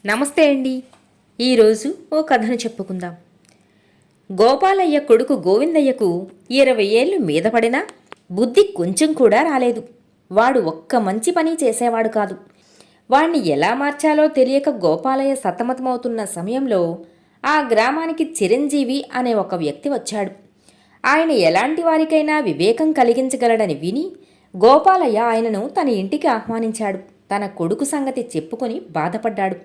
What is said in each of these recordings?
నమస్తే అండి. ఈరోజు ఓ కథను చెప్పుకుందాం. గోపాలయ్య కొడుకు గోవిందయ్యకు 20 ఏళ్లు మీద పడినా బుద్ధి కొంచెం కూడా రాలేదు. వాడు ఒక్క మంచి పని చేసేవాడు కాదు. వాణ్ణి ఎలా మార్చాలో తెలియక గోపాలయ్య సతమతమవుతున్న సమయంలో ఆ గ్రామానికి చిరంజీవి అనే ఒక వ్యక్తి వచ్చాడు. ఆయన ఎలాంటి వారికైనా వివేకం కలిగించగలడని విని గోపాలయ్య ఆయనను తన ఇంటికి ఆహ్వానించాడు. తన కొడుకు సంగతి చెప్పుకొని బాధపడ్డాడు.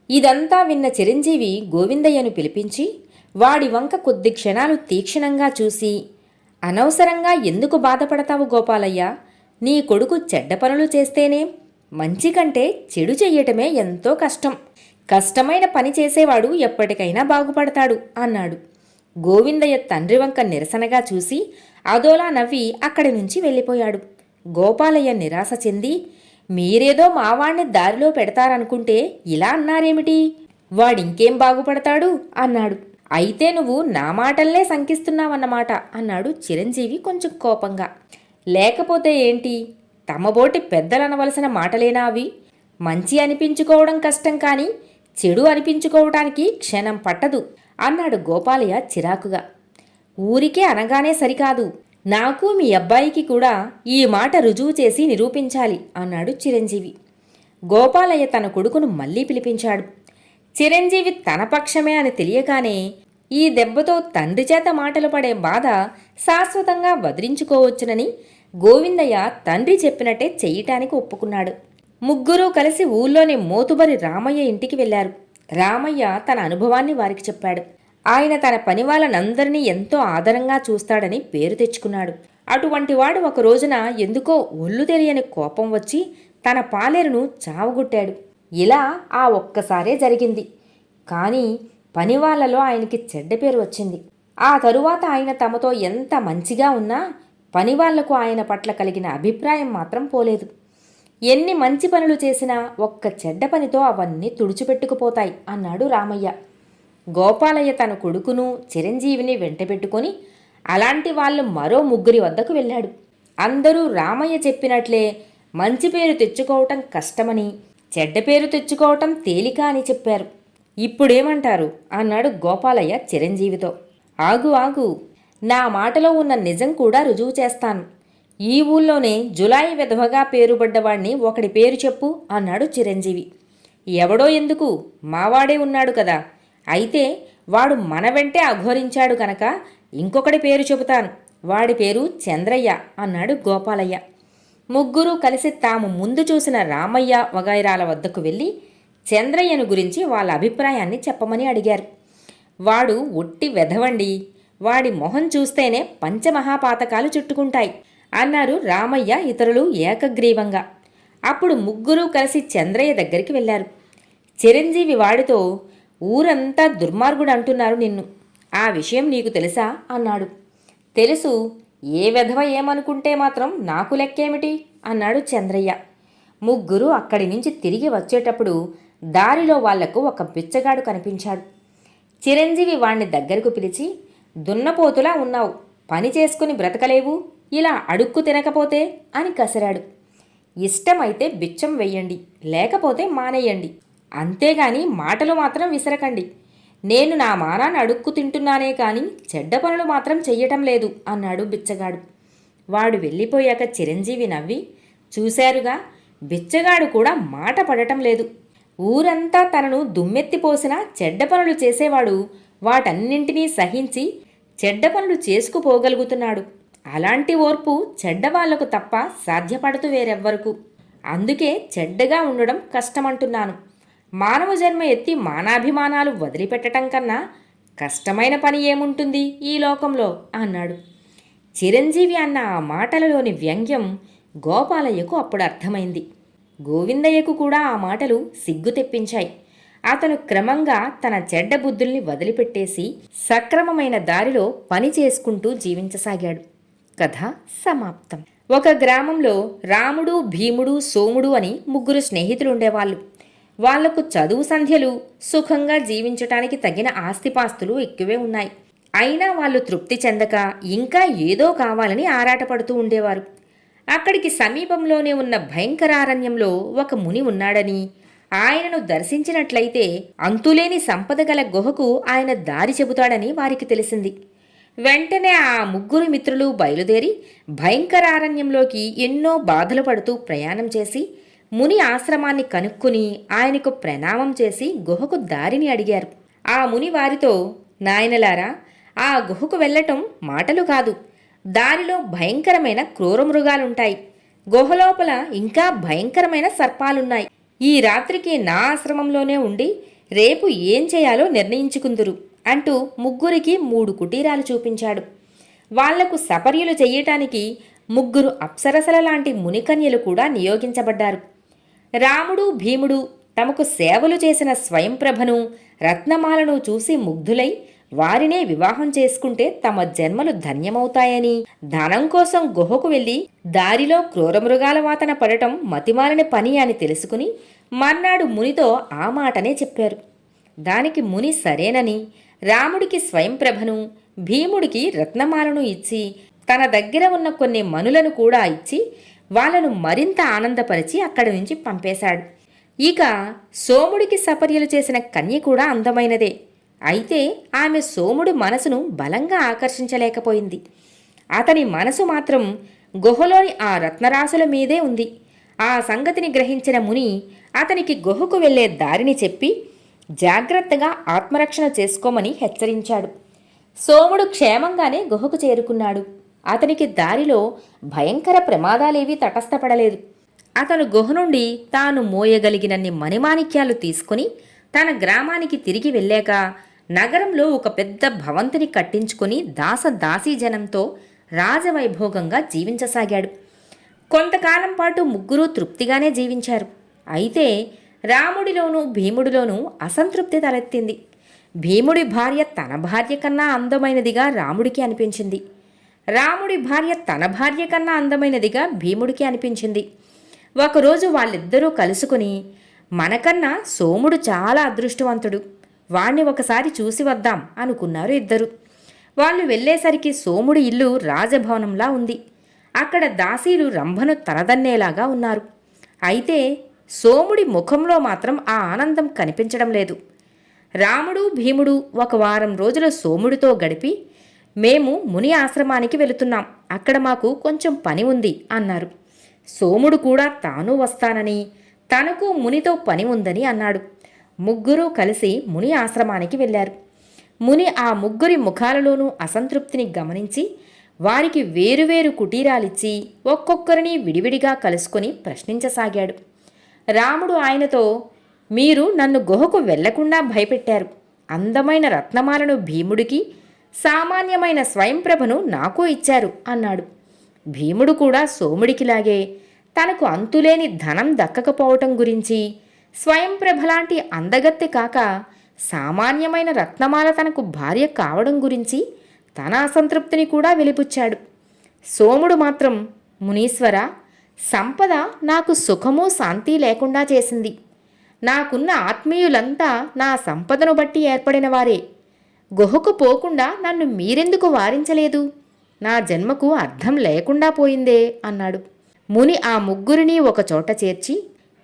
ఇదంతా విన్న చిరంజీవి గోవిందయ్యను పిలిపించి వాడి వంక కొద్ది క్షణాలు తీక్షణంగా చూసి, అనవసరంగా ఎందుకు బాధపడతావు గోపాలయ్య? నీ కొడుకు చెడ్డ పనులు చేస్తేనే, మంచి కంటే చెడు చెయ్యటమే ఎంతో కష్టం. కష్టమైన పని చేసేవాడు ఎప్పటికైనా బాగుపడతాడు అన్నాడు. గోవిందయ్య తండ్రి వంక నిరసనగా చూసి అదోలా నవ్వి అక్కడి నుంచి వెళ్ళిపోయాడు. గోపాలయ్య నిరాశ చెంది, మీరేదో మావాణ్ణి దారిలో పెడతారనుకుంటే ఇలా అన్నారేమిటి? వాడింకేం బాగుపడతాడు అన్నాడు. అయితే నువ్వు నా మాటల్నే శంకిస్తున్నావన్నమాట అన్నాడు చిరంజీవి కొంచెం కోపంగా. లేకపోతే ఏంటి? తమబోటి పెద్దలనవలసిన మాటలేనా అవి? మంచి అనిపించుకోవడం కష్టం కానీ చెడు అనిపించుకోవటానికి క్షణం పట్టదు అన్నాడు గోపాలయ్య చిరాకుగా. ఊరికే అనగానే సరికాదు, నాకు మీ అబ్బాయికి కూడా ఈ మాట రుజువు చేసి నిరూపించాలి అన్నాడు చిరంజీవి. గోపాలయ్య తన కొడుకును మళ్లీ పిలిపించాడు. చిరంజీవి తన పక్షమే అని తెలియగానే ఈ దెబ్బతో తండ్రి చేత మాటలు పడే బాధ శాశ్వతంగా వదిలించుకోవచ్చునని గోవిందయ్య తండ్రి చెప్పినట్టే చెయ్యటానికి ఒప్పుకున్నాడు. ముగ్గురూ కలిసి ఊళ్ళోని మోతుబరి రామయ్య ఇంటికి వెళ్లారు. రామయ్య తన అనుభవాన్ని వారికి చెప్పాడు. ఆయన తన పని వాళ్ళనందరినీ ఎంతో ఆదరంగా చూస్తాడని పేరు తెచ్చుకున్నాడు. అటువంటి వాడు ఒక రోజున ఎందుకో ఒళ్ళు తెలియని కోపం వచ్చి తన పాలేరును చావుగొట్టాడు. ఇలా ఆ ఒక్కసారే జరిగింది. కానీ పనివాళ్లలో ఆయనకి చెడ్డ పేరు వచ్చింది. ఆ తరువాత ఆయన తమతో ఎంత మంచిగా ఉన్నా పనివాళ్లకు ఆయన పట్ల కలిగిన అభిప్రాయం మాత్రం పోలేదు. ఎన్ని మంచి పనులు చేసినా ఒక్క చెడ్డ పనితో అవన్నీ తుడిచిపెట్టుకుపోతాయి అన్నాడు రామయ్య. గోపాలయ్య తన కొడుకును చిరంజీవిని వెంటబెట్టుకొని అలాంటి వాళ్ళు మరో ముగ్గురి వద్దకు వెళ్ళాడు. అందరూ రామయ్య చెప్పినట్లే మంచి పేరు తెచ్చుకోవటం కష్టమని, చెడ్డ పేరు తెచ్చుకోవటం తేలిక అని చెప్పారు. ఇప్పుడేమంటారు అన్నాడు గోపాలయ్య చిరంజీవితో. ఆగు ఆగు, నా మాటలో ఉన్న నిజం కూడా రుజువు చేస్తాను. ఈ ఊళ్ళోనే జులాయి విధవగా పేరుబడ్డవాణ్ణి ఒకడి పేరు చెప్పు అన్నాడు చిరంజీవి. ఎవడో ఎందుకు, మావాడే ఉన్నాడు కదా. అయితే వాడు మన వెంటే అఘోరించాడు కనుక ఇంకొకటి పేరు చెబుతాను. వాడి పేరు చంద్రయ్య అన్నాడు గోపాలయ్య. ముగ్గురూ కలిసి తాము ముందు చూసిన రామయ్య వగైరాల వద్దకు వెళ్ళి చంద్రయ్యను గురించి వాళ్ళ అభిప్రాయాన్ని చెప్పమని అడిగారు. వాడు ఒట్టి వెధవండి, వాడి మొహం చూస్తేనే పంచమహాపాతకాలు చుట్టుకుంటాయి అన్నారు రామయ్య ఇతరులు ఏకగ్రీవంగా. అప్పుడు ముగ్గురూ కలిసి చంద్రయ్య దగ్గరికి వెళ్ళారు. చిరంజీవి వాడితో, ఊరంతా దుర్మార్గుడు అంటున్నారు నిన్ను, ఆ విషయం నీకు తెలుసా అన్నాడు. తెలుసు, ఏ వెధవ ఏమనుకుంటే మాత్రం నాకు లెక్కేమిటి అన్నాడు చంద్రయ్య. ముగ్గురు అక్కడి నుంచి తిరిగి వచ్చేటప్పుడు దారిలో వాళ్లకు ఒక బిచ్చగాడు కనిపించాడు. చిరంజీవి వాణ్ణి దగ్గరకు పిలిచి, దున్నపోతులా ఉన్నావు, పని చేసుకుని బ్రతకలేవు, ఇలా అడుక్కు తినకపోతే అని కసిరాడు. ఇష్టమైతే బిచ్చం వెయ్యండి, లేకపోతే మానేయండి, అంతేగాని మాటలు మాత్రం విసరకండి. నేను నా మానాన్ని అడుక్కు తింటున్నానే కాని చెడ్డ పనులు మాత్రం చెయ్యటం లేదు అన్నాడు బిచ్చగాడు. వాడు వెళ్ళిపోయాక చిరంజీవి నవ్వి, చూశారుగా, బిచ్చగాడు కూడా మాట పడటం లేదు. ఊరంతా తనను దుమ్మెత్తిపోసినా చెడ్డ పనులు చేసేవాడు వాటన్నింటినీ సహించి చెడ్డ పనులు చేసుకుపోగలుగుతున్నాడు. అలాంటి ఓర్పు చెడ్డవాళ్లకు తప్ప సాధ్యపడుతూ వేరెవ్వరకు. అందుకే చెడ్డగా ఉండడం కష్టమంటున్నాను. మానవ జన్మ ఎత్తి మానాభిమానాలు వదిలిపెట్టడం కన్నా కష్టమైన పని ఏముంటుంది ఈ లోకంలో అన్నాడు. చిరంజీవి అన్న ఆ మాటలలోని వ్యంగ్యం గోపాలయ్యకు అప్పుడు అర్థమైంది. గోవిందయ్యకు కూడా ఆ మాటలు సిగ్గు తెప్పించాయి. అతను క్రమంగా తన చెడ్డ బుద్ధుల్ని వదిలిపెట్టేసి సక్రమమైన దారిలో పని చేసుకుంటూ జీవించసాగాడు. కథ సమాప్తం. ఒక గ్రామంలో రాముడు, భీముడు, సోముడు అని ముగ్గురు స్నేహితులు ఉండేవాళ్ళు. వాళ్లకు చదువు సంధ్యలు, సుఖంగా జీవించటానికి తగిన ఆస్తిపాస్తులు ఎక్కువే ఉన్నాయి. అయినా వాళ్ళు తృప్తి చెందక ఇంకా ఏదో కావాలని ఆరాటపడుతూ ఉండేవారు. అక్కడికి సమీపంలోనే ఉన్న భయంకరారణ్యంలో ఒక ముని ఉన్నాడని, ఆయనను దర్శించినట్లయితే అంతులేని సంపద గల గుహకు ఆయన దారి చెబుతాడని వారికి తెలిసింది. వెంటనే ఆ ముగ్గురు మిత్రులు బయలుదేరి భయంకరారణ్యంలోకి ఎన్నో బాధలు పడుతూ ప్రయాణం చేసి ముని ఆశ్రమాన్ని కనుక్కుని ఆయనకు ప్రణామం చేసి గుహకు దారిని అడిగారు. ఆ ముని వారితో, నాయనలారా, ఆ గుహకు వెళ్ళటం మాటలు కాదు. దారిలో భయంకరమైన క్రూరమృగాలుంటాయి. గుహలోపల ఇంకా భయంకరమైన సర్పాలున్నాయి. ఈ రాత్రికి నా ఆశ్రమంలోనే ఉండి రేపు ఏం చేయాలో నిర్ణయించుకుందురు అంటూ ముగ్గురికి 3 కుటీరాలు చూపించాడు. వాళ్లకు సపర్యలు చెయ్యటానికి 3 అప్సరసల లాంటి మునికన్యలు కూడా నియోగించబడ్డారు. రాముడు భీముడు తమకు సేవలు చేసిన స్వయంప్రభను రత్నమాలను చూసి ముగ్ధులై వారినే వివాహం చేసుకుంటే తమ జన్మలు ధన్యమవుతాయని, ధనం కోసం గుహకు వెళ్లి దారిలో క్రూరమృగాల వాతన పడటం మతిమాలిన పని అని తెలుసుకుని మర్నాడు మునితో ఆ మాటనే చెప్పారు. దానికి ముని సరేనని రాముడికి స్వయంప్రభను, భీముడికి రత్నమాలను ఇచ్చి తన దగ్గర ఉన్న కొన్ని మనులను కూడా ఇచ్చి వాళ్ళను మరింత ఆనందపరిచి అక్కడి నుంచి పంపేశాడు. ఇక సోముడికి సపర్యలు చేసిన కన్య కూడా అందమైనదే. అయితే ఆమె సోముడి మనసును బలంగా ఆకర్షించలేకపోయింది. అతని మనసు మాత్రం గుహలోని ఆ రత్నరాశుల మీదే ఉంది. ఆ సంగతిని గ్రహించిన ముని అతనికి గుహకు వెళ్లే దారిని చెప్పి జాగ్రత్తగా ఆత్మరక్షణ చేసుకోమని హెచ్చరించాడు. సోముడు క్షేమంగానే గుహకు చేరుకున్నాడు. అతనికి దారిలో భయంకర ప్రమాదాలేవీ తటస్థపడలేదు. అతను గుహ నుండి తాను మోయగలిగినన్ని మణిమాణిక్యాలు తీసుకుని తన గ్రామానికి తిరిగి వెళ్ళాక నగరంలో ఒక పెద్ద భవంతిని కట్టించుకుని దాసదాసీజనంతో రాజవైభోగంగా జీవించసాగాడు. కొంతకాలం పాటు ముగ్గురూ తృప్తిగానే జీవించారు. అయితే రాముడిలోనూ భీముడిలోనూ అసంతృప్తి తలెత్తింది. భీముడి భార్య తన భార్య కన్నా అందమైనదిగా రాముడికి అనిపించింది. రాముడి భార్య తన భార్య కన్నా అందమైనదిగా భీముడికి అనిపించింది. ఒకరోజు వాళ్ళిద్దరూ కలుసుకుని, మనకన్నా సోముడు చాలా అదృష్టవంతుడు, వాణ్ణి ఒకసారి చూసి వద్దాం అనుకున్నారు ఇద్దరు. వాళ్ళు వెళ్ళేసరికి సోముడి ఇల్లు రాజభవనంలా ఉంది. అక్కడ దాసీలు రంభను తలదన్నేలాగా ఉన్నారు. అయితే సోముడి ముఖంలో మాత్రం ఆ ఆనందం కనిపించడం లేదు. రాముడు భీముడు 1 వారం రోజులు సోముడితో గడిపి, మేము ముని ఆశ్రమానికి వెళుతున్నాం, అక్కడ మాకు కొంచెం పని ఉంది అన్నారు. సోముడు కూడా తాను వస్తానని, తనకు మునితో పని ఉందని అన్నాడు. ముగ్గురూ కలిసి ముని ఆశ్రమానికి వెళ్ళారు. ముని ఆ ముగ్గురి ముఖాలలోనూ అసంతృప్తిని గమనించి వారికి వేరువేరు కుటీరాలిచ్చి ఒక్కొక్కరిని విడివిడిగా కలుసుకొని ప్రశ్నించసాగాడు. రాముడు ఆయనతో, మీరు నన్ను గుహకు వెళ్లకుండా భయపెట్టారు. అందమైన రత్నమాలను భీముడికి, సామాన్యమైన స్వయంప్రభను నాకు ఇచ్చారు అన్నాడు. భీముడు కూడా సోముడికిలాగే తనకు అంతులేని ధనం దక్కకపోవటం గురించి, స్వయంప్రభలాంటి అందగత్తె కాక సామాన్యమైన రత్నమాల తనకు భార్య కావడం గురించి తన అసంతృప్తిని కూడా వెలిపుచ్చాడు. సోముడు మాత్రం, మునీశ్వర, సంపద నాకు సుఖము శాంతి లేకుండా చేసింది. నాకున్న ఆత్మీయులంతా నా సంపదను బట్టి ఏర్పడిన వారే. గుహకు పోకుండా నన్ను మీరెందుకు వారించలేదు? నా జన్మకు అర్థం లేకుండా పోయిందే అన్నాడు. ముని ఆ ముగ్గురిని ఒకచోట చేర్చి,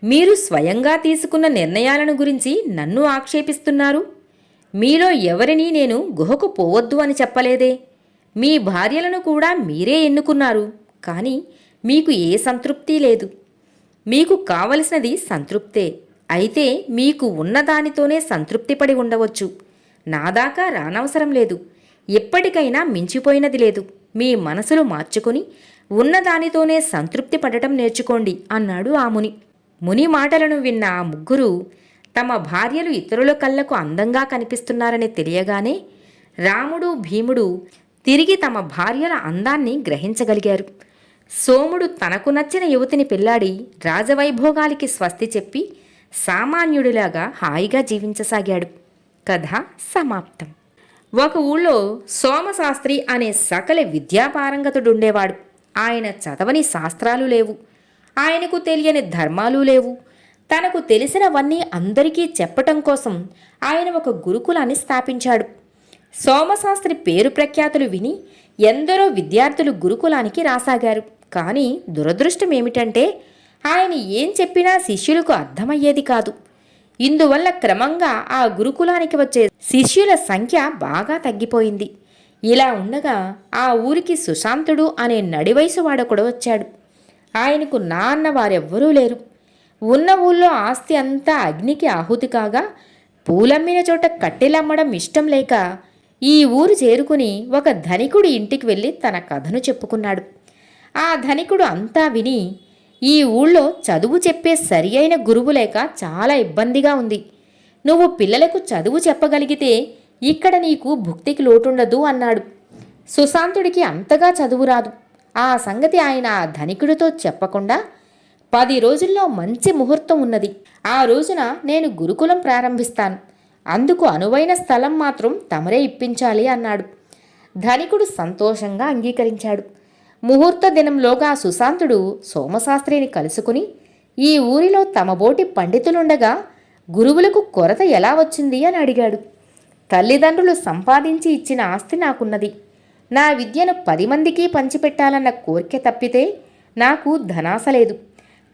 మీరు స్వయంగా తీసుకున్న నిర్ణయాలను గురించి నన్ను ఆక్షేపిస్తున్నారు. మీలో ఎవరినీ నేను గుహకు పోవద్దు అని చెప్పలేదే. మీ భార్యలను కూడా మీరే ఎన్నుకున్నారు, కానీ మీకు ఏ సంతృప్తి లేదు. మీకు కావలసినది సంతృప్తే. అయితే మీకు ఉన్నదానితోనే సంతృప్తిపడి ఉండవచ్చు. నాదాకా రానవసరం లేదు. ఎప్పటికైనా మించిపోయినది లేదు. మీ మనసులు మార్చుకుని ఉన్నదానితోనే సంతృప్తి పడటం నేర్చుకోండి అన్నాడు ఆ ముని. ముని మాటలను విన్న ఆ ముగ్గురు తమ భార్యలు ఇతరుల కళ్ళకు అందంగా కనిపిస్తున్నారని తెలియగానే రాముడు భీముడు తిరిగి తమ భార్యల అందాన్ని గ్రహించగలిగారు. సోముడు తనకు నచ్చిన యువతిని పెళ్లాడి రాజవైభోగాలకి స్వస్తి చెప్పి సామాన్యుడిలాగా హాయిగా జీవించసాగాడు. కథ సమాప్తం. ఒక ఊళ్ళో సోమశాస్త్రి అనే సకల విద్యాపారంగతుడుండేవాడు. ఆయన చదవని శాస్త్రాలు లేవు, ఆయనకు తెలియని ధర్మాలు లేవు. తనకు తెలిసినవన్నీ అందరికీ చెప్పటం కోసం ఆయన ఒక గురుకులాన్ని స్థాపించాడు. సోమశాస్త్రి పేరు ప్రఖ్యాతులు విని ఎందరో విద్యార్థులు గురుకులానికి రాసాగారు. కానీ దురదృష్టం ఏమిటంటే ఆయన ఏం చెప్పినా శిష్యులకు అర్థమయ్యేది కాదు. ఇందువల్ల క్రమంగా ఆ గురుకులానికి వచ్చే శిష్యుల సంఖ్య బాగా తగ్గిపోయింది. ఇలా ఉండగా ఆ ఊరికి సుశాంతుడు అనే నడివయసు వాడొకడు వచ్చాడు. ఆయనకు నాన్న వారెవ్వరూ లేరు. ఉన్న ఊళ్ళో ఆస్తి అంతా అగ్నికి ఆహుతి కాగా పూలమ్మిన చోట కట్టెలమ్మడం ఇష్టం లేక ఈ ఊరు చేరుకుని ఒక ధనికుడి ఇంటికి వెళ్ళి తన కథను చెప్పుకున్నాడు. ఆ ధనికుడు అంతా విని, ఈ ఊళ్ళో చదువు చెప్పే సరి అయిన గురువు లేక చాలా ఇబ్బందిగా ఉంది. నువ్వు పిల్లలకు చదువు చెప్పగలిగితే ఇక్కడ నీకు భుక్తికి లోటుండదు అన్నాడు. సుశాంతుడికి అంతగా చదువు రాదు. ఆ సంగతి ఆయన ఆ ధనికుడితో చెప్పకుండా 10 రోజుల్లో మంచి ముహూర్తం ఉన్నది. ఆ రోజున నేను గురుకులం ప్రారంభిస్తాను. అందుకు అనువైన స్థలం మాత్రం తమరే ఇప్పించాలి అన్నాడు. ధనికుడు సంతోషంగా అంగీకరించాడు. ముహూర్త దినంలోగా సుశాంతుడు సోమశాస్త్రిని కలుసుకుని ఈ ఊరిలో తమబోటి పండితులుండగా గురువులకు కొరత ఎలా వచ్చింది అని అడిగాడు. తల్లిదండ్రులు సంపాదించి ఇచ్చిన ఆస్తి నాకున్నది. నా విద్యను 10 మందికి పంచిపెట్టాలన్న కోరిక తప్పితే నాకు ధనాశ లేదు.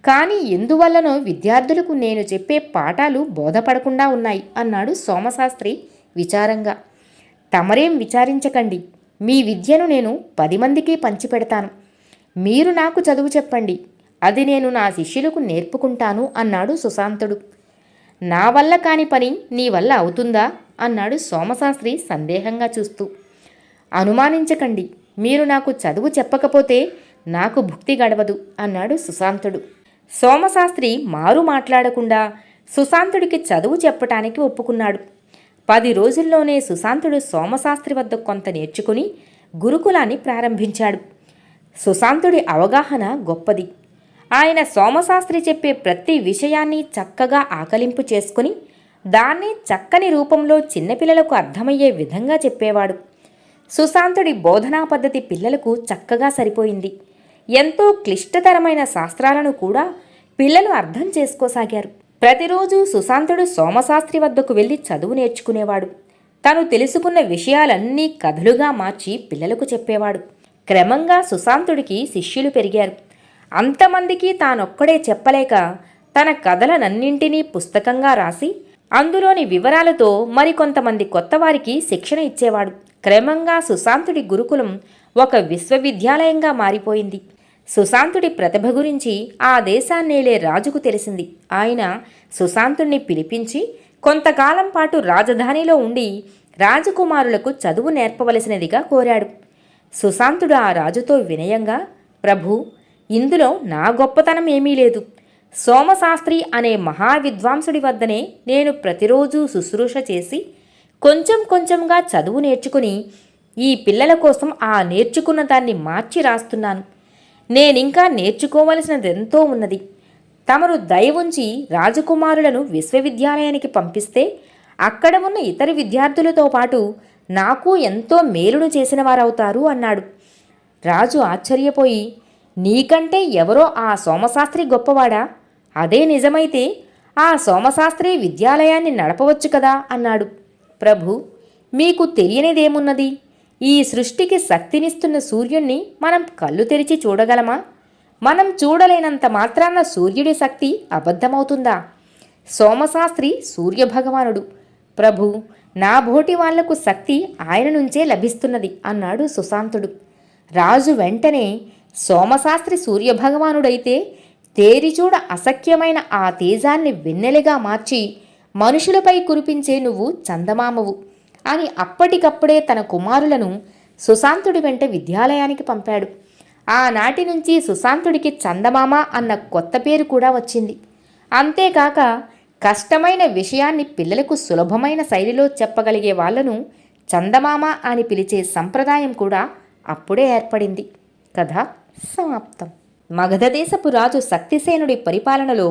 కానీ ఎందువల్లనో విద్యార్థులకు నేను చెప్పే పాఠాలు బోధపడకుండా ఉన్నాయి అన్నాడు సోమశాస్త్రి విచారంగా. తమరేం విచారించకండి. మీ విద్యను నేను 10 మందికి పంచిపెడతాను. మీరు నాకు చదువు చెప్పండి. అది నేను నా శిష్యులకు నేర్పుకుంటాను అన్నాడు సుశాంతుడు. నా వల్ల కాని పని నీ వల్ల అవుతుందా అన్నాడు సోమశాస్త్రి సందేహంగా చూస్తూ. అనుమానించకండి. మీరు నాకు చదువు చెప్పకపోతే నాకు భుక్తి గడవదు అన్నాడు సుశాంతుడు. సోమశాస్త్రి మారు మాట్లాడకుండా సుశాంతుడికి చదువు చెప్పటానికి ఒప్పుకున్నాడు. 10 రోజుల్లోనే సుశాంతుడు సోమశాస్త్రి వద్ద కొంత నేర్చుకుని గురుకులాన్ని ప్రారంభించాడు. సుశాంతుడి అవగాహన గొప్పది. ఆయన సోమశాస్త్రి చెప్పే ప్రతి విషయాన్ని చక్కగా ఆకలింపు చేసుకుని దాన్ని చక్కని రూపంలో చిన్నపిల్లలకు అర్థమయ్యే విధంగా చెప్పేవాడు. సుశాంతుడి బోధనా పద్ధతి పిల్లలకు చక్కగా సరిపోయింది. ఎంతో క్లిష్టతరమైన శాస్త్రాలను కూడా పిల్లలు అర్థం చేసుకోసాగారు. ప్రతిరోజు సుశాంతుడు సోమశాస్త్రి వద్దకు వెళ్ళి చదువు నేర్చుకునేవాడు. తను తెలుసుకున్న విషయాలన్నీ కథలుగా మార్చి పిల్లలకు చెప్పేవాడు. క్రమంగా సుశాంతుడికి శిష్యులు పెరిగారు. అంతమందికి తానొక్కడే చెప్పలేక తన కథలనన్నింటినీ పుస్తకంగా రాసి అందులోని వివరాలతో మరికొంతమంది కొత్తవారికి శిక్షణ ఇచ్చేవాడు. క్రమంగా సుశాంతుడి గురుకులం ఒక విశ్వవిద్యాలయంగా మారిపోయింది. సుశాంతుడి ప్రతిభ గురించి ఆ దేశాన్నేలే రాజుకు తెలిసింది. ఆయన సుశాంతుడిని పిలిపించి కొంతకాలం పాటు రాజధానిలో ఉండి రాజకుమారులకు చదువు నేర్పవలసినదిగా కోరాడు. సుశాంతుడు ఆ రాజుతో వినయంగా, ప్రభూ, ఇందులో నా గొప్పతనం ఏమీ లేదు. సోమశాస్త్రి అనే మహావిద్వాంసుడి వద్దనే నేను ప్రతిరోజు శుశ్రూష చేసి కొంచెం కొంచెంగా చదువు నేర్చుకుని ఈ పిల్లల కోసం ఆ నేర్చుకున్న దాన్ని మార్చి రాస్తున్నాను. నేనింకా నేర్చుకోవలసినదెంతో ఉన్నది. తమరు దయ ఉంచి రాజకుమారులను విశ్వవిద్యాలయానికి పంపిస్తే అక్కడ ఉన్న ఇతర విద్యార్థులతో పాటు నాకు ఎంతో మేలును చేసిన వారవుతారు అన్నాడు. రాజు ఆశ్చర్యపోయి, నీకంటే ఎవరో ఆ సోమశాస్త్రి గొప్పవాడా? అదే నిజమైతే ఆ సోమశాస్త్రి విద్యాలయాన్ని నడపవచ్చు కదా అన్నాడు. ప్రభు, మీకు తెలియనిదేమున్నది? ఈ సృష్టికి శక్తినిస్తున్న సూర్యుణ్ణి మనం కళ్ళు తెరిచి చూడగలమా? మనం చూడలేనంత మాత్రాన సూర్యుడి శక్తి అబద్ధమవుతుందా? సోమశాస్త్రి సూర్యభగవానుడు. ప్రభు, నా బోటి వాళ్లకు శక్తి ఆయన నుంచే లభిస్తున్నది అన్నాడు సుశాంతుడు. రాజు వెంటనే, సోమశాస్త్రి సూర్యభగవానుడైతే తేరిచూడ అసఖ్యమైన ఆ తేజాన్ని వెన్నెలగా మార్చి మనుషులపై కురిపించే నువ్వు చందమామవు అని అప్పటికప్పుడే తన కుమారులను సుశాంతుడి వెంట విద్యాలయానికి పంపాడు. ఆనాటి నుంచి సుశాంతుడికి చందమామ అన్న కొత్త పేరు కూడా వచ్చింది. అంతేకాక కష్టమైన విషయాన్ని పిల్లలకు సులభమైన శైలిలో చెప్పగలిగే వాళ్లను చందమామ అని పిలిచే సంప్రదాయం కూడా అప్పుడే ఏర్పడింది. కథ సమాప్తం. మగధదేశపు రాజు శక్తిసేనుడి పరిపాలనలో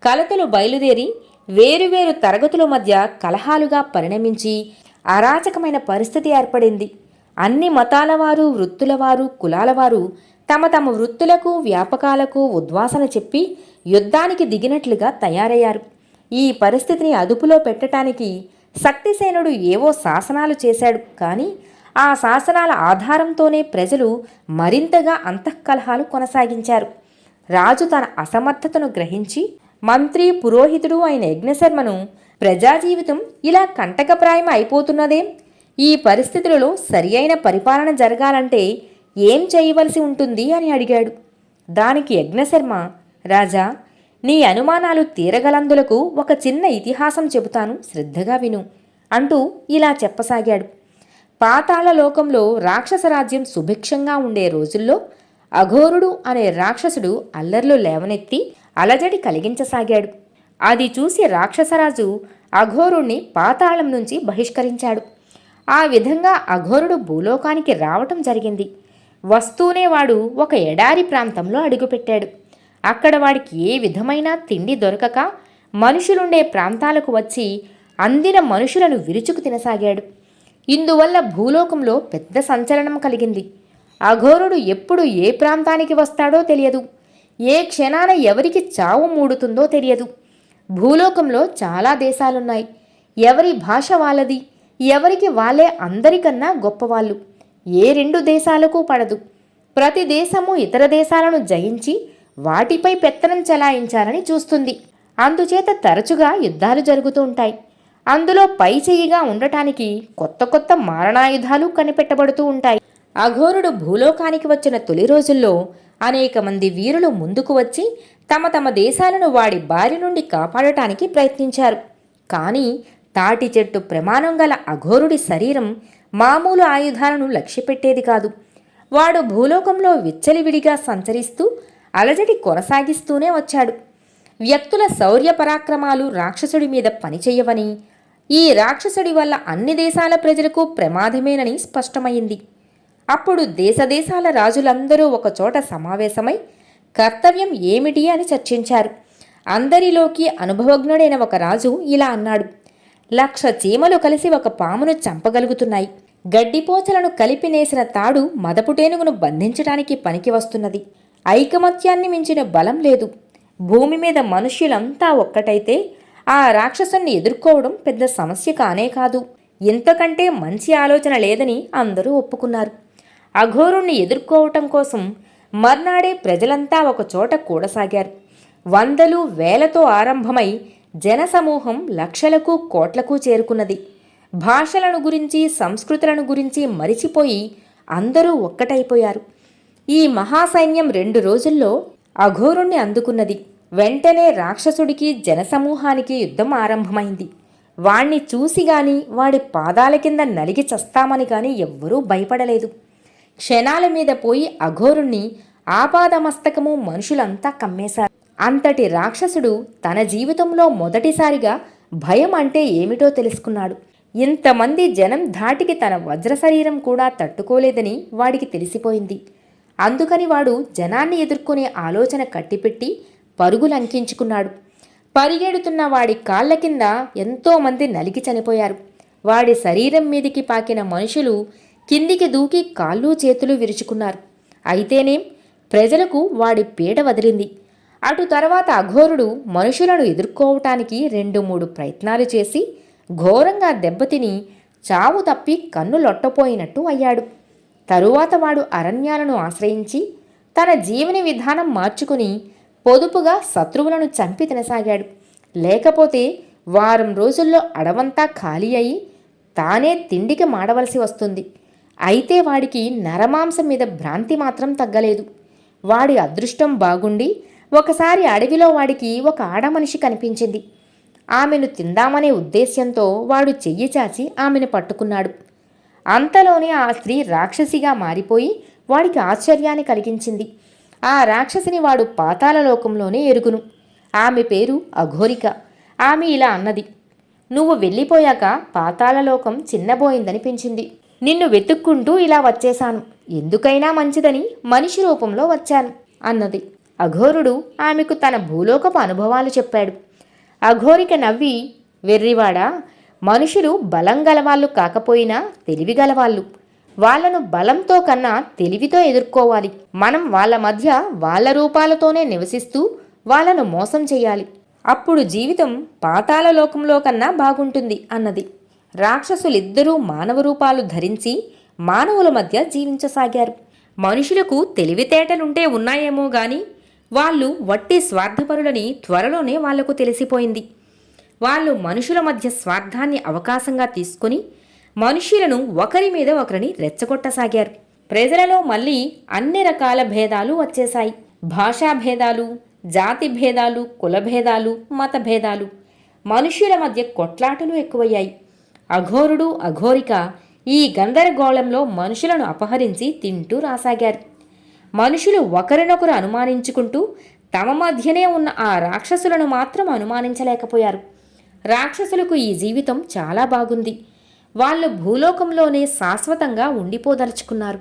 కలతలు బయలుదేరి వేరువేరు తరగతుల మధ్య కలహాలుగా పరిణమించి అరాచకమైన పరిస్థితి ఏర్పడింది. అన్ని మతాల వారు, వృత్తుల వారు, కులాల వారు తమ తమ వృత్తులకు, వ్యాపకాలకు ఉద్వాసన చెప్పి యుద్ధానికి దిగినట్లుగా తయారయ్యారు. ఈ పరిస్థితిని అదుపులో పెట్టడానికి శక్తిసేనుడు ఏవో శాసనాలు చేశాడు. కానీ ఆ శాసనాల ఆధారంతోనే ప్రజలు మరింతగా అంతఃకలహాలు కొనసాగించారు. రాజు తన అసమర్థతను గ్రహించి మంత్రి పురోహితుడు అయిన యజ్ఞశర్మను ప్రజాజీవితం ఇలా కంటకప్రాయం అయిపోతున్నదేం? ఈ పరిస్థితులలో సరి అయిన పరిపాలన జరగాలంటే ఏం చేయవలసి ఉంటుంది అని అడిగాడు. దానికి యజ్ఞశర్మ, రాజా, నీ అనుమానాలు తీరగలందులకు ఒక చిన్న ఇతిహాసం చెబుతాను, శ్రద్ధగా విను అంటూ ఇలా చెప్పసాగాడు. పాతాళలోకంలో రాక్షస రాజ్యం సుభిక్షంగా ఉండే రోజుల్లో అఘోరుడు అనే రాక్షసుడు అల్లర్లు లేవనెత్తి అలజడి కలిగించసాగాడు. అది చూసి రాక్షసరాజు అఘోరుణ్ణి పాతాళం నుంచి బహిష్కరించాడు. ఆ విధంగా అఘోరుడు భూలోకానికి రావటం జరిగింది. వస్తూనే వాడు ఒక ఎడారి ప్రాంతంలో అడుగుపెట్టాడు. అక్కడ వాడికి ఏ విధమైన తిండి దొరకక మనుషులుండే ప్రాంతాలకు వచ్చి అందిన మనుషులను విరుచుకు తినసాగాడు. ఇందువల్ల భూలోకంలో పెద్ద సంచలనం కలిగింది. అఘోరుడు ఎప్పుడు ఏ ప్రాంతానికి వస్తాడో తెలియదు. ఏ క్షణాన ఎవరికి చావు మూడుతుందో తెలియదు. భూలోకంలో చాలా దేశాలున్నాయి. ఎవరి భాష వాళ్ళది. ఎవరికి వాళ్ళే అందరికన్నా గొప్పవాళ్ళు. ఏ రెండు దేశాలకు పడదు. ప్రతి దేశము ఇతర దేశాలను జయించి వాటిపై పెత్తనం చెలాయించాలని చూస్తుంది. అందుచేత తరచుగా యుద్ధాలు జరుగుతూ ఉంటాయి. అందులో పై చెయ్యిగా ఉండటానికి కొత్త కొత్త మారణాయుధాలు కనిపెట్టబడుతూ ఉంటాయి. అఘోరుడు భూలోకానికి వచ్చిన తొలి రోజుల్లో అనేక మంది వీరులు ముందుకు వచ్చి తమ తమ దేశాలను వాడి బారి నుండి కాపాడటానికి ప్రయత్నించారు. కానీ తాటి చెట్టు ప్రమాణం గల అఘోరుడి శరీరం మామూలు ఆయుధాలను లక్ష్యపెట్టేది కాదు. వాడు భూలోకంలో విచ్చలివిడిగా సంచరిస్తూ అలజడి కొనసాగిస్తూనే వచ్చాడు. వ్యక్తుల శౌర్య పరాక్రమాలు రాక్షసుడి మీద పనిచెయ్యవని, ఈ రాక్షసుడి వల్ల అన్ని దేశాల ప్రజలకు ప్రమాదమేనని స్పష్టమైంది. అప్పుడు దేశదేశాల రాజులందరూ ఒకచోట సమావేశమై కర్తవ్యం ఏమిటి అని చర్చించారు. అందరిలోకి అనుభవజ్ఞుడైన ఒక రాజు ఇలా అన్నాడు: 1,00,000 చీమలు కలిసి ఒక పామును చంపగలుగుతున్నాయి. గడ్డిపోచలను కలిపి నేసిన తాడు మదపుటేనుగును బంధించడానికి పనికి వస్తున్నది. ఐకమత్యాన్ని మించిన బలం లేదు. భూమి మీద మనుష్యులంతా ఒక్కటైతే ఆ రాక్షసుని ఎదుర్కోవడం పెద్ద సమస్య కానే కాదు. ఇంతకంటే మంచి ఆలోచన లేదని అందరూ ఒప్పుకున్నారు. అఘోరుణ్ణి ఎదుర్కోవటం కోసం మర్నాడే ప్రజలంతా ఒకచోట కూడసాగారు. వందలు వేలతో ఆరంభమై జనసమూహం లక్షలకు కోట్లకు చేరుకున్నది. భాషలను గురించి సంస్కృతులను గురించి మరిచిపోయి అందరూ ఒక్కటైపోయారు. ఈ మహాసైన్యం 2 రోజుల్లో అఘోరుణ్ణి అందుకున్నది. వెంటనే రాక్షసుడికి జనసమూహానికి యుద్ధం ఆరంభమైంది. వాణ్ణి చూసిగాని వాడి పాదాల కింద నలిగి చస్తామని గాని ఎవ్వరూ భయపడలేదు. క్షణాల మీద పోయి అఘోరుణ్ణి ఆపాదమస్తకము మనుషులంతా కమ్మేశారు. అంతటి రాక్షసుడు తన జీవితంలో మొదటిసారిగా భయం అంటే ఏమిటో తెలుసుకున్నాడు. ఇంతమంది జనం ధాటికి తన వజ్ర శరీరం కూడా తట్టుకోలేదని వాడికి తెలిసిపోయింది. అందుకని వాడు జనాన్ని ఎదుర్కొనే ఆలోచన కట్టిపెట్టి పరుగులంకించుకున్నాడు. పరిగెడుతున్న వాడి కాళ్ల కింద ఎంతోమంది నలిగి చనిపోయారు. వాడి శరీరం మీదికి పాకిన మనుషులు కిందికి దూకి కాళ్ళు చేతులు విరుచుకున్నారు. అయితేనేం ప్రజలకు వాడి పీడ వదిలింది. అటు తర్వాత అఘోరుడు మనుషులను ఎదుర్కోవటానికి 2-3 ప్రయత్నాలు చేసి ఘోరంగా దెబ్బతిని చావు తప్పి కన్ను లొట్టపోయినట్టు అయ్యాడు. తరువాత వాడు అరణ్యాలను ఆశ్రయించి తన జీవన విధానం మార్చుకుని పొదుపుగా శత్రువులను చంపి తినసాగాడు. లేకపోతే వారం రోజుల్లో అడవంతా ఖాళీ అయి తానే తిండికి మాడవలసి వస్తుంది. అయితే వాడికి నరమాంసం మీద భ్రాంతి మాత్రం తగ్గలేదు. వాడి అదృష్టం బాగుండి ఒకసారి అడవిలో వాడికి ఒక ఆడమనిషి కనిపించింది. ఆమెను తిందామనే ఉద్దేశ్యంతో వాడు చెయ్యి చాచి ఆమెను పట్టుకున్నాడు. అంతలోనే ఆ స్త్రీ రాక్షసిగా మారిపోయి వాడికి ఆశ్చర్యాన్ని కలిగించింది. ఆ రాక్షసిని వాడు పాతాళలోకంలోనే ఎరుగును. ఆమె పేరు అఘోరిక. ఆమె ఇలా అన్నది: నువ్వు వెళ్ళిపోయాక పాతాళలోకం చిన్నబోయిందనిపించింది. నిన్ను వెతుక్కుంటూ ఇలా వచ్చేశాను. ఎందుకైనా మంచిదని మనిషి రూపంలో వచ్చాను అన్నది. అఘోరుడు ఆమెకు తన భూలోకపు అనుభవాలు చెప్పాడు. అఘోరిక నవ్వి, వెర్రివాడా, మనుషులు బలం గలవాళ్ళు కాకపోయినా తెలివి గలవాళ్ళు. వాళ్లను బలంతో కన్నా తెలివితో ఎదుర్కోవాలి. మనం వాళ్ళ మధ్య వాళ్ళ రూపాలతోనే నివసిస్తూ వాళ్ళను మోసం చెయ్యాలి. అప్పుడు జీవితం పాతాళలోకంలో కన్నా బాగుంటుంది అన్నది. రాక్షసులిద్దరూ మానవ రూపాలు ధరించి మానవుల మధ్య జీవించసాగారు. మనుషులకు తెలివితేటలుంటే ఉన్నాయేమో గాని వాళ్ళు వట్టి స్వార్థపరులని త్వరలోనే వాళ్లకు తెలిసిపోయింది. వాళ్ళు మనుషుల మధ్య స్వార్థాన్ని అవకాశంగా తీసుకుని మనుష్యులను ఒకరి మీద ఒకరిని రెచ్చగొట్టసాగారు. ప్రజలలో మళ్ళీ అన్ని రకాల భేదాలు వచ్చేశాయి. భాషా భేదాలు, జాతి భేదాలు, కులభేదాలు, మత భేదాలు, మనుష్యుల మధ్య కొట్లాటలు ఎక్కువయ్యాయి. అఘోరుడు, అఘోరిక ఈ గందరగోళంలో మనుషులను అపహరించి తింటూ రాసాగారు. మనుషులు ఒకరినొకరు అనుమానించుకుంటూ తమ మధ్యనే ఉన్న ఆ రాక్షసులను మాత్రం అనుమానించలేకపోయారు. రాక్షసులకు ఈ జీవితం చాలా బాగుంది. వాళ్ళు భూలోకంలోనే శాశ్వతంగా ఉండిపోదలుచుకున్నారు.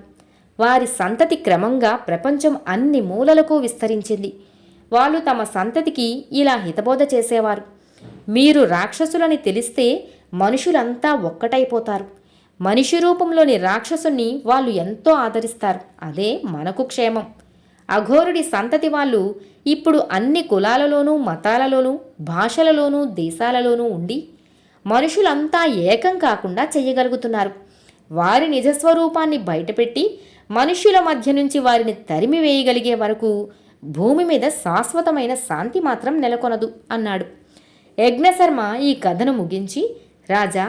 వారి సంతతి క్రమంగా ప్రపంచం అన్ని మూలలకు విస్తరించింది. వాళ్ళు తమ సంతతికి ఇలా హితబోధ చేసేవారు: మీరు రాక్షసులని తెలిస్తే మనుషులంతా ఒక్కటైపోతారు. మనిషి రూపంలోని రాక్షసుని వాళ్ళు ఎంతో ఆదరిస్తారు. అదే మనకు క్షేమం. అఘోరుడి సంతతి వాళ్ళు ఇప్పుడు అన్ని కులాలలోనూ, మతాలలోనూ, భాషలలోనూ, దేశాలలోనూ ఉండి మనుషులంతా ఏకం కాకుండా చెయ్యగలుగుతున్నారు. వారి నిజస్వరూపాన్ని బయటపెట్టి మనుష్యుల మధ్య నుంచి వారిని తరిమి వేయగలిగే వరకు భూమి మీద శాశ్వతమైన శాంతి మాత్రం నెలకొనదు అన్నాడు. యజ్ఞశర్మ ఈ కథను ముగించి, రాజా,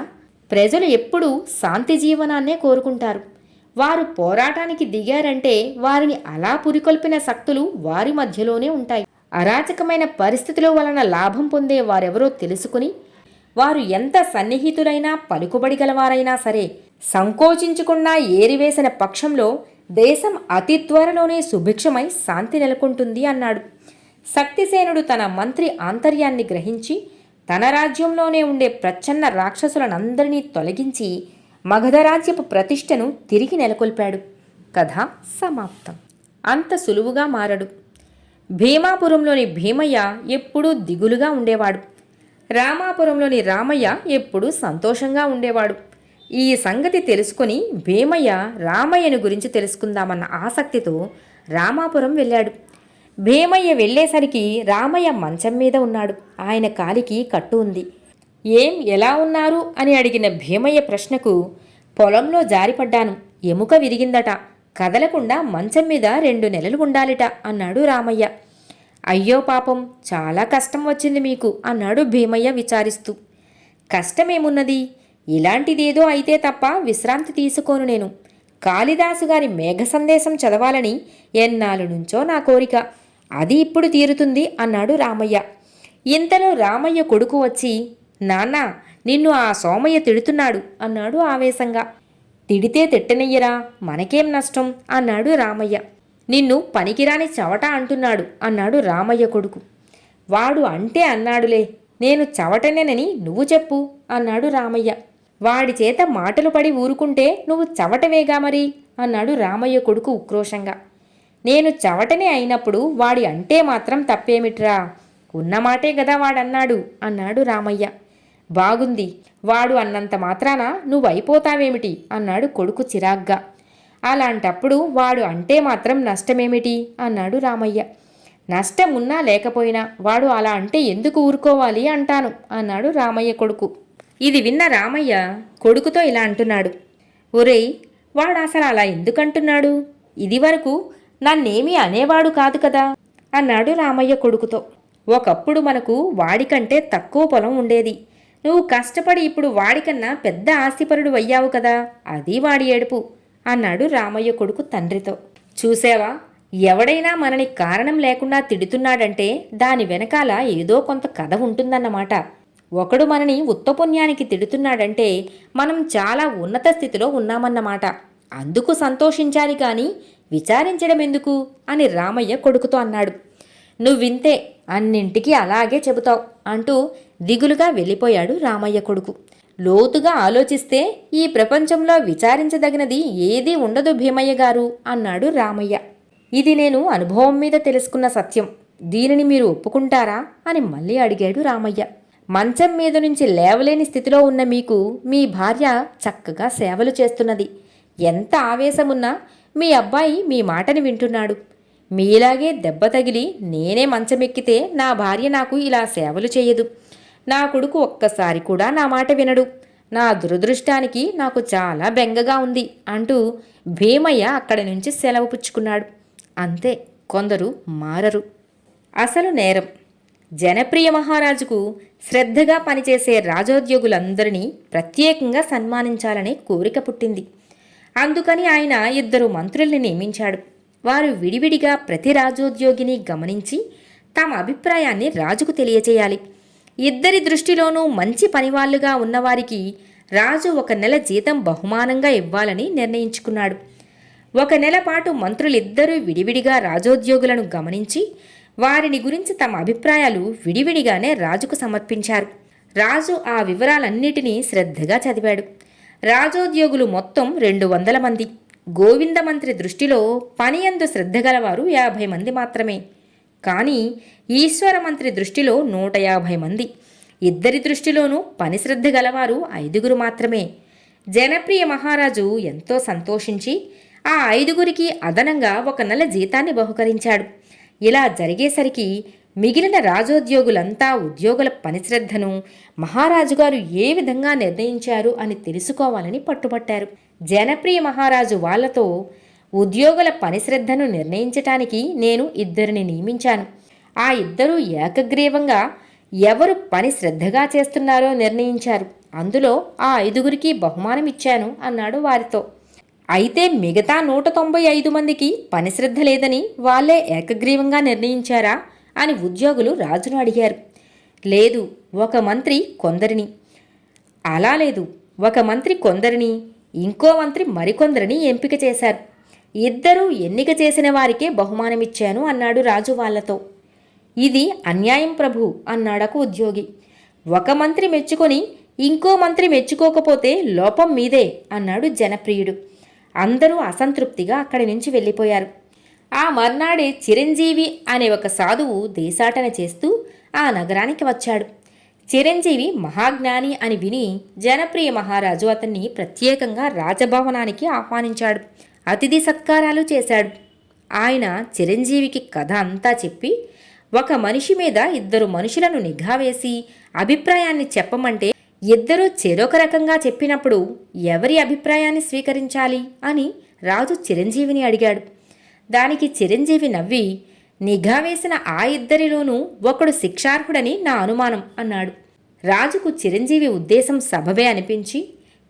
ప్రజలు ఎప్పుడూ శాంతి జీవనాన్నే కోరుకుంటారు. వారు పోరాటానికి దిగారంటే వారిని అలా పురికొల్పిన శక్తులు వారి మధ్యలోనే ఉంటాయి. అరాచకమైన పరిస్థితుల వలన లాభం పొందే వారెవరో తెలుసుకుని వారు ఎంత సన్నిహితులైనా పలుకుబడి గలవారైనా సరే సంకోచించకుండా ఏరివేసిన పక్షంలో దేశం అతి త్వరలోనే సుభిక్షమై శాంతి నెలకొంటుంది అన్నాడు. శక్తిసేనుడు తన మంత్రి ఆంతర్యాన్ని గ్రహించి తన రాజ్యంలోనే ఉండే ప్రచ్ఛన్న రాక్షసులనందరినీ తొలగించి మగధరాజ్యపు ప్రతిష్టను తిరిగి నెలకొల్పాడు. కథ సమాప్తం. అంత సులువుగా మారడు. భీమాపురంలోని భీమయ్య ఎప్పుడూ దిగులుగా ఉండేవాడు. రామాపురంలోని రామయ్య ఎప్పుడూ సంతోషంగా ఉండేవాడు. ఈ సంగతి తెలుసుకొని భీమయ్య రామయ్యను గురించి తెలుసుకుందామన్న ఆసక్తితో రామాపురం వెళ్ళాడు. భీమయ్య వెళ్ళేసరికి రామయ్య మంచం మీద ఉన్నాడు. ఆయన కాలికి కట్టు ఉంది. ఏం, ఎలా ఉన్నారు అని అడిగిన భీమయ్య ప్రశ్నకు, పొలంలో జారిపడ్డాను, ఎముక విరిగిందట, కదలకుండా మంచం మీద 2 నెలలు ఉండాలిట అన్నాడు రామయ్య. అయ్యో పాపం, చాలా కష్టం వచ్చింది మీకు అన్నాడు భీమయ్య విచారిస్తూ. కష్టమేమున్నది, ఇలాంటిదేదో అయితే తప్ప విశ్రాంతి తీసుకోను నేను. కాళిదాసు గారి మేఘ సందేశం చదవాలని ఎన్నాళ్ళ నుంచో నా కోరిక, అది ఇప్పుడు తీరుతుంది అన్నాడు రామయ్య. ఇంతలో రామయ్య కొడుకు వచ్చి, నాన్న, నిన్ను ఆ సోమయ్య తిడుతున్నాడు అన్నాడు ఆవేశంగా. తిడితే తిట్టనయ్యరా, మనకేం నష్టం అన్నాడు రామయ్య. నిన్ను పనికిరాని చవట అంటున్నాడు అన్నాడు రామయ్య కొడుకు. వాడు అంటే అన్నాడులే, నేను చవటనేనని నువ్వు చెప్పు అన్నాడు రామయ్య. వాడి చేత మాటలు పడి ఊరుకుంటే నువ్వు చవటవేగా మరి అన్నాడు రామయ్య కొడుకు ఉక్రోషంగా. నేను చవటనే అయినప్పుడు వాడి అంటే మాత్రం తప్పేమిట్రా, ఉన్నమాటే గదా వాడన్నాడు అన్నాడు రామయ్య. బాగుంది, వాడు అన్నంత మాత్రాన నువ్వైపోతావేమిటి అన్నాడు కొడుకు చిరాగ్గా. అలాంటప్పుడు వాడు అంటే మాత్రం నష్టమేమిటి అన్నాడు రామయ్య. నష్టం ఉన్నా లేకపోయినా వాడు అలా అంటే ఎందుకు ఊరుకోవాలి అంటాను అన్నాడు రామయ్య కొడుకు. ఇది విన్న రామయ్య కొడుకుతో ఇలా అంటున్నాడు, ఒరేయ్, వాడు అసలు అలా ఎందుకంటున్నాడు? ఇదివరకు నన్నేమీ అనేవాడు కాదు కదా అన్నాడు రామయ్య కొడుకుతో. ఒకప్పుడు మనకు వాడికంటే తక్కువ పొలం ఉండేది. నువ్వు కష్టపడి ఇప్పుడు వాడికన్నా పెద్ద ఆస్తిపరుడు అయ్యావు కదా, అది వాడి ఏడుపు అన్నాడు రామయ్య కొడుకు తండ్రితో. చూసావా, ఎవడైనా మనని కారణం లేకుండా తిడుతున్నాడంటే దాని వెనకాల ఏదో కొంత కథ ఉంటుందన్నమాట. ఒకడు మనని ఉత్తపుణ్యానికి తిడుతున్నాడంటే మనం చాలా ఉన్నత స్థితిలో ఉన్నామన్నమాట. అందుకు సంతోషించాలి కానీ విచారించడం ఎందుకు అని రామయ్య కొడుకుతో అన్నాడు. నువ్వింతే, అన్నింటికీ అలాగే చెబుతావు అంటూ దిగులుగా వెళ్ళిపోయాడు రామయ్య కొడుకు. లోతుగా ఆలోచిస్తే ఈ ప్రపంచంలో విచారించదగినది ఏదీ ఉండదు భీమయ్య గారు అన్నాడు రామయ్య. ఇది నేను అనుభవం మీద తెలుసుకున్న సత్యం, దీనిని మీరు ఒప్పుకుంటారా అని మళ్ళీ అడిగాడు రామయ్య. మంచం మీద నుంచి లేవలేని స్థితిలో ఉన్న మీకు మీ భార్య చక్కగా సేవలు చేస్తున్నది. ఎంత ఆవేశమున్నా మీ అబ్బాయి మీ మాటని వింటున్నాడు. మీలాగే దెబ్బ తగిలి నేనే మంచమెక్కితే నా భార్య నాకు ఇలా సేవలు చేయదు. నా కొడుకు ఒక్కసారి కూడా నా మాట వినడు. నా దురదృష్టానికి నాకు చాలా బెంగగా ఉంది అంటూ భీమయ్య అక్కడి నుంచి సెలవు పుచ్చుకున్నాడు. అంతే, కొందరు మారరు. అసలు నేరం. జనప్రియ మహారాజుకు శ్రద్ధగా పనిచేసే రాజోద్యోగులందరినీ ప్రత్యేకంగా సన్మానించాలనే కోరిక పుట్టింది. అందుకని ఆయన 2 మంత్రుల్ని నియమించాడు. వారు విడివిడిగా ప్రతి రాజోద్యోగిని గమనించి తమ అభిప్రాయాన్ని రాజుకు తెలియచేయాలి. ఇద్దరి దృష్టిలోనూ మంచి పనివాళ్లుగా ఉన్నవారికి రాజు 1 నెల జీతం బహుమానంగా ఇవ్వాలని నిర్ణయించుకున్నాడు. 1 నెల పాటు మంత్రులిద్దరూ విడివిడిగా రాజోద్యోగులను గమనించి వారిని గురించి తమ అభిప్రాయాలు విడివిడిగానే రాజుకు సమర్పించారు. రాజు ఆ వివరాలన్నిటినీ శ్రద్ధగా చదివాడు. రాజోద్యోగులు మొత్తం 200 మంది. గోవిందమంత్రి దృష్టిలో పనియందు శ్రద్ధగలవారు 50 మంది మాత్రమే. కానీ ఈశ్వరమంత్రి దృష్టిలో 150 మంది. ఇద్దరి దృష్టిలోనూ పని శ్రద్ధ గలవారు 5 మాత్రమే. జనప్రియ మహారాజు ఎంతో సంతోషించి ఆ 5 అదనంగా 1 నెల జీతాన్ని బహుకరించాడు. ఇలా జరిగేసరికి మిగిలిన రాజోద్యోగులంతా ఉద్యోగుల పనిశ్రద్ధను మహారాజుగారు ఏ విధంగా నిర్ణయించారు అని తెలుసుకోవాలని పట్టుబట్టారు. జనప్రియ మహారాజు వాళ్లతో, ఉద్యోగుల పనిశ్రద్ధను నిర్ణయించటానికి నేను 2 నియమించాను. ఆ 2 ఏకగ్రీవంగా ఎవరు పని శ్రద్ధగా చేస్తున్నారో నిర్ణయించారు. అందులో ఆ 5 బహుమానం ఇచ్చాను అన్నాడు వారితో. అయితే మిగతా 195 మందికి పనిశ్రద్ధ లేదని వాళ్లే ఏకగ్రీవంగా నిర్ణయించారా అని ఉద్యోగులు రాజును అడిగారు. లేదు, 1 మంత్రి కొందరిని. అలా లేదు, 1 మంత్రి కొందరిని, ఇంకో మంత్రి మరికొందరిని ఎంపిక చేశారు. 2 ఎన్నిక చేసిన వారికే బహుమానమిచ్చాను అన్నాడు రాజు వాళ్లతో. ఇది అన్యాయం ప్రభు అన్నాడొక ఉద్యోగి. 1 మంత్రి మెచ్చుకొని ఇంకో మంత్రి మెచ్చుకోకపోతే లోపం మీదే అన్నాడు జనప్రియుడు. అందరూ అసంతృప్తిగా అక్కడి నుంచి వెళ్ళిపోయారు. ఆ మర్నాడే చిరంజీవి అనే ఒక సాధువు దేశాటన చేస్తూ ఆ నగరానికి వచ్చాడు. చిరంజీవి మహాజ్ఞాని అని విని జనప్రియ మహారాజు అతన్ని ప్రత్యేకంగా రాజభవనానికి ఆహ్వానించాడు. అతిథి సత్కారాలు చేశాడు. ఆయన చిరంజీవికి కథ అంతా చెప్పి, 1 మనిషి మీద 2 మనుషులను నిఘా వేసి అభిప్రాయాన్ని చెప్పమంటే 2 చెరొక రకంగా చెప్పినప్పుడు ఎవరి అభిప్రాయాన్ని స్వీకరించాలి అని రాజు చిరంజీవిని అడిగాడు. దానికి చిరంజీవి నవ్వి, నిఘా వేసిన ఆ 2లోనూ ఒకడు శిక్షార్హుడని నా అనుమానం అన్నాడు. రాజుకు చిరంజీవి ఉద్దేశం సబబే అనిపించి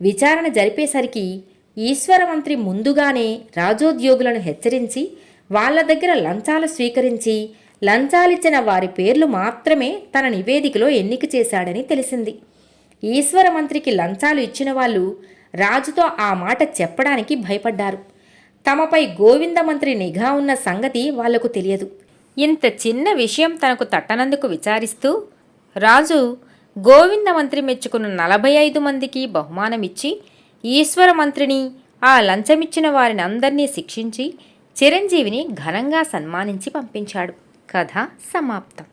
విచారణ జరిపేసరికి ఈశ్వరమంత్రి ముందుగానే రాజోద్యోగులను హెచ్చరించి వాళ్ల దగ్గర లంచాలు స్వీకరించి లంచాలిచ్చిన వారి పేర్లు మాత్రమే తన నివేదికలో ఎన్నిక చేశాడని తెలిసింది. ఈశ్వరమంత్రికి లంచాలు ఇచ్చిన వాళ్ళు రాజుతో ఆ మాట చెప్పడానికి భయపడ్డారు. తమపై గోవిందమంత్రి నిఘా ఉన్న సంగతి వాళ్లకు తెలియదు. ఇంత చిన్న విషయం తనకు తట్టనందుకు విచారిస్తూ రాజు గోవిందమంత్రి మెచ్చుకున్న 45 మందికి బహుమానమిచ్చి ఈశ్వరమంత్రిని, ఆ లంచమిచ్చిన వారిని అందరినీ శిక్షించి చిరంజీవిని ఘనంగా సన్మానించి పంపించాడు. కథ సమాప్తం.